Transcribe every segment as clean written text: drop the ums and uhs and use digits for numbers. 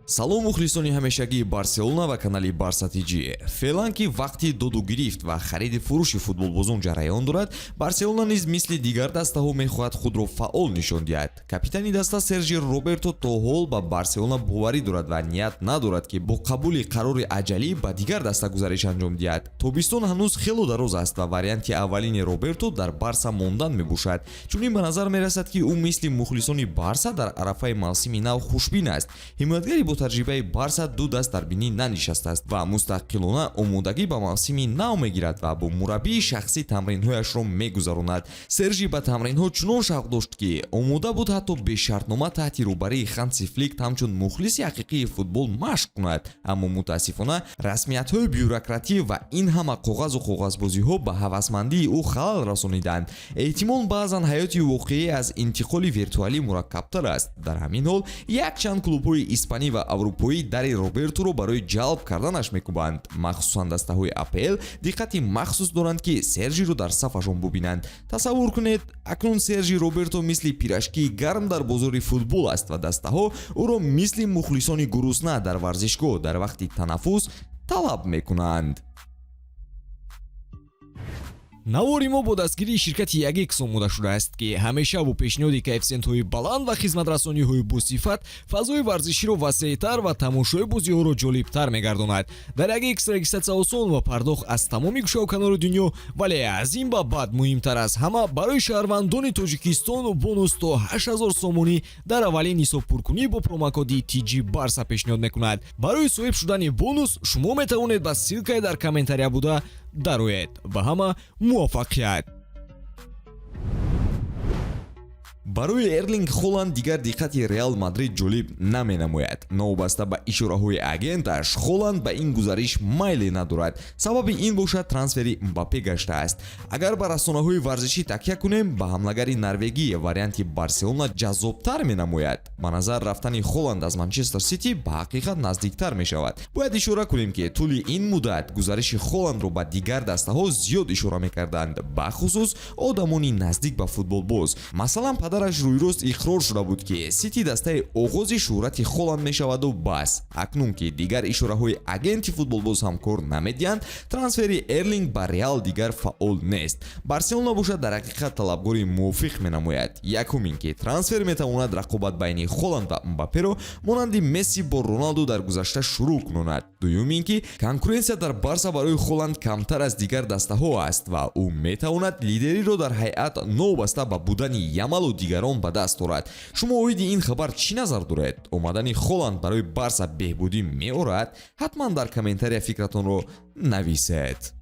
салом мухлисони ҳамешагии барселона ва канали барса TJ. феълан ки вақти доду гирифт ва хариди фурӯши футболбозон ҷараён дорад, барселона низ мисли дигар дастаҳо мехоҳад худро фаъол нишон диҳад. капитани даста Сержи Роберто то ҳол ба барселона боварӣ дорад ва ният надорад ки бо қабули қарори аҷалӣ ба дигар даста гузариш анҷом диҳад. тобистон ҳанӯз хело дароз аст ва варианти аввалини Роберто дар барса мондан мебошад. чунин ба назар мерасад ки ӯ мисли мухлисони барса дар арафаи мавсими нав хушбин аст. ҳимоятгари бо таҷрибаи барса ду даст дар бинӣ нанишастааст ва мустақилона омодагӣ ба мавсими нав мегирад ва бо мураббии шахсӣ тамринҳояшро мегузаронад. Сержи ба тамринҳо чунон шавқ дошт ки омода буд ҳатто бешартнома таҳти рӯбарии Ханси Флик ҳамчун мухлиси ҳақиқии футбол машқ кунад, аммо мутаассифона расмиятҳои бюрократӣ ва ин ҳама коғазу коғазбозиҳо ба ҳавасмандии ӯ халал расониданд. эҳтимол баъзан ҳаёти воқеӣ аз интиқоли виртуалӣ мураккабтар аст. дар ҳамин ҳол якчанд клубҳои испанӣ ва аврупоӣ дари Роберторо барои ҷалб карданаш мекӯбанд. махсусан дастаҳои АПЛ диққати махсус доранд ки Сержиро дар сафашон бубинанд. тасаввур кунед, акнун Сержи Роберто мисли пирашкии гарм дар бозори футбол аст ва дастаҳо ӯро мисли мухлисони гурусна дар варзишгоҳ дар вақти танаффус талаб мекунанд. навори мо бо дастгирии ширкати Ягекс омода шудааст ки ҳамеша бо пешниҳоди коэффициентҳои баланд ва хизматрасониҳои босифат фазои варзиширо васеътар ва тамошои бозиҳоро ҷолибтар мегардонад. дар Ягекс регистратсия осон ва пардохт аз тамоми гӯшаву канори дунё, вале аз ин ба баъд муҳимтар аз ҳама барои шаҳрвандони Тоҷикистон бонус то 8000 сомони дар аввалин ҳисобпуркунӣ бо промокоди TJBARCA пешниҳод мекунад. барои соҳиб шудани бонус шумо метавонед ба ссилкаи дар комментария буда дароед. ба ҳама муваффақият. барои Эрлинг Холанд дигар диққати Реал Мадрид ҷолиб наменамояд. новобаста ба ишораҳои агенташ, Холанд ба ин гузариш майле надорад. сабаби ин бошад трансфери Мбаппе гаштааст. агар ба расонаҳои варзишӣ такя кунем, ба ҳамлагари норвегӣ варианти Барселона ҷаззобтар менамояд. ба назар рафтани Холанд аз Манчестер Сити ба ҳақиқат наздиктар мешавад. бояд ишора кунем ки тӯли ин муддат гузариши Холандро ба дигар дастаҳо зиёд ишора мекарданд, бахусус одамони наздик ба футболбоз. масалан падараш рӯйрост иқрор шуда буд ки Сити дастаи оғози шӯҳрати Холанд мешаваду бас. акнун ки дигар ишораҳои агенти футболбоз ҳам кор намедиҳанд, трансфери Эрлинг ба Реал дигар фаъол нест. Барселона бошад дар ҳақиқат талабгори мувофиқ менамояд. якумин ки трансфер метавонад рақобат байни Холанд ва Мбапперо монанди Месси бо Роналду дар гузашта шурӯъ кунонад. дуюмин ки конкуренсия дар Барса барои Холанд камтар аз дигар дастаҳо аст ва ӯ метавонад лидериро дар ҳайат новобаста ба будани Ямалу дигарон ба даст орад. шумо оиди ин хабар чӣ назар доред? омадани Холанд барои Барса беҳбудӣ меорад? ҳатман дар комментария фикратонро нависед.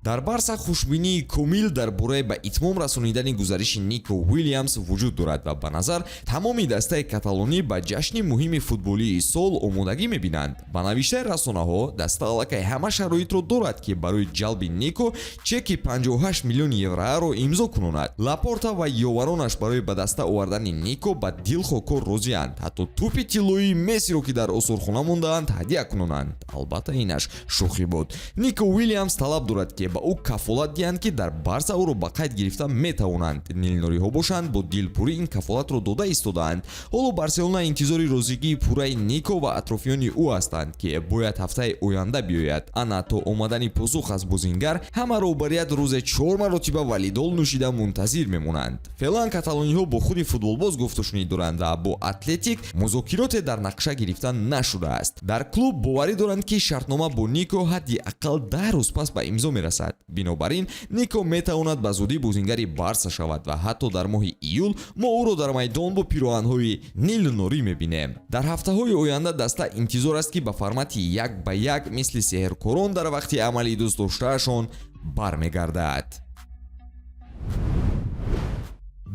дар Барса хушбинии комил дар бораи ба итмом расонидани гузариши Нико Уильямс вуҷуд дорад ва ба назар тамоми дастаи каталонӣ ба ҷашни муҳими футболии сол омодагӣ мебинанд. ба навиштаи расонаҳо, даста Аллакай ҳама шароитро дорад ки барои ҷалби Нико чеки 58 миллион евроро имзо кунонад. Лапорта ва ёваронаш барои ба даста овардани Нико ба дилхокор розианд, ҳатто тӯпи тиллоии Мессиро ки дар осорхона мондаанд ҳадия кунонанд. албатта инаш шӯхӣ буд. Нико Уильямс талаб дорад ки ба ӯ кафолат диҳанд ки дар Барса ӯро ба қайд гирифта метавонанд. нилнориҳо бошанд бо дилпурӣ ин кафолатро дода истодаанд. ҳоло Барселона интизори розигии пурраи Нико ва атрофиёни ӯ ҳастанд ки бояд ҳафтаи оянда биёяд. ана то омадани посух аз бозингар, ҳама роҳбарият рӯзе 4 маротиба валидол нӯшида мунтазир мемонанд. феълан каталониҳо бо худи футболбоз гуфтушунӣ доранд ва бо Атлетик музокироте дар нақша гирифта нашудааст. дар клуб боварӣ доранд ки шартнома бо Нико ҳадди аққал 10 рӯз пас ба имзо мерасад. бинобар ин Нико метавонад ба зудӣ бозингари Барса шавад ва ҳатто дар моҳи июл мо ӯро дар майдон бо пироҳанҳои нилнорӣ мебинем. дар ҳафтаҳои оянда даста интизор аст ки ба формати 1-1 мисли сеҳркорон дар вақти амалии дӯст доштаашон бармегардад.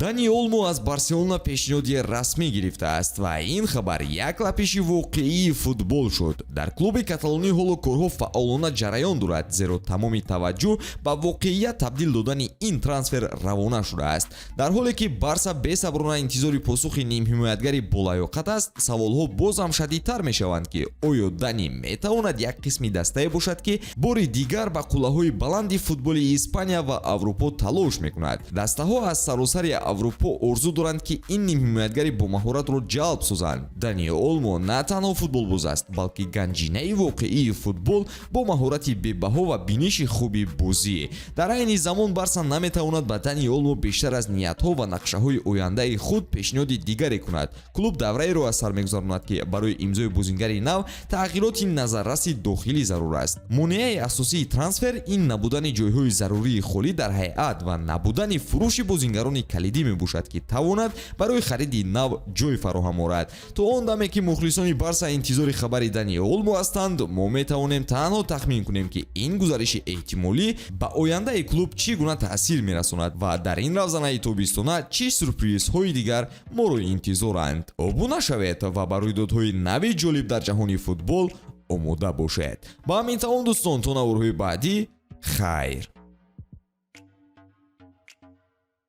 дани Олмо аз Барселона пешниҳоди расмӣ гирифтааст ва ин хабар як лапиши воқеии футбол шуд. дар клуби каталонӣ ҳоло корҳо фаъолона ҷараён дорад, зеро тамоми таваҷҷӯҳ ба воқеият табдил додани ин трансфер равона шудааст. дар ҳоле ки Барса бесаброна интизори посухи нимҳимоятгари болаёқат аст, саволҳо боз ҳам шадидтар мешаванд ки оё Дани метавонад як қисми дастае бошад ки бори дигар ба қуллаҳои баланди футболи Испания ва Аврупо талош мекунад. дастаҳо аз саросари аврупо орзу доранд ки ин нимҳимоятгари бомаҳоратро ҷалб созанд. Дани Олмо на танҳо футболбоз аст, балки ганҷинаи воқеии футбол бо маҳорати бебаҳо ва биниши хуби бозӣ. Дар айни замон Барса наметавонад ба Дани Олмо бештар аз ниятҳо ва нақшаҳои ояндаи худ пешниҳоди дигаре кунад. Клуб давраеро аз сар мегузаронад ки барои имзои бозингари нав тағйироти назарраси дохилӣ зарур аст. монеаи асосии трансфер ин набудани ҷойҳои зарурии холӣ дар ҳайат ва набудани фурӯши бозингарони калидӣ мебошад ки тавонад барои хариди нав ҷой фароҳам орад. То он даме ки мухлисони Барса интизори хабари Дани Олмо ҳастанд, мо метавонем танҳо тахмин кунем ки ин гузариши эҳтимолӣ ба ояндаи клуб чӣ гуна таъсир мерасонад ва дар ин равзанаи тобистона чӣ сюрпризҳои дигар моро интизоранд. обуна шавед ва ба рӯйдодҳои нави ҷолиб дар ҷаҳони футбол омода бошед. ба ҳамин тавон дӯстон, то наврҳои баъдӣ хайр.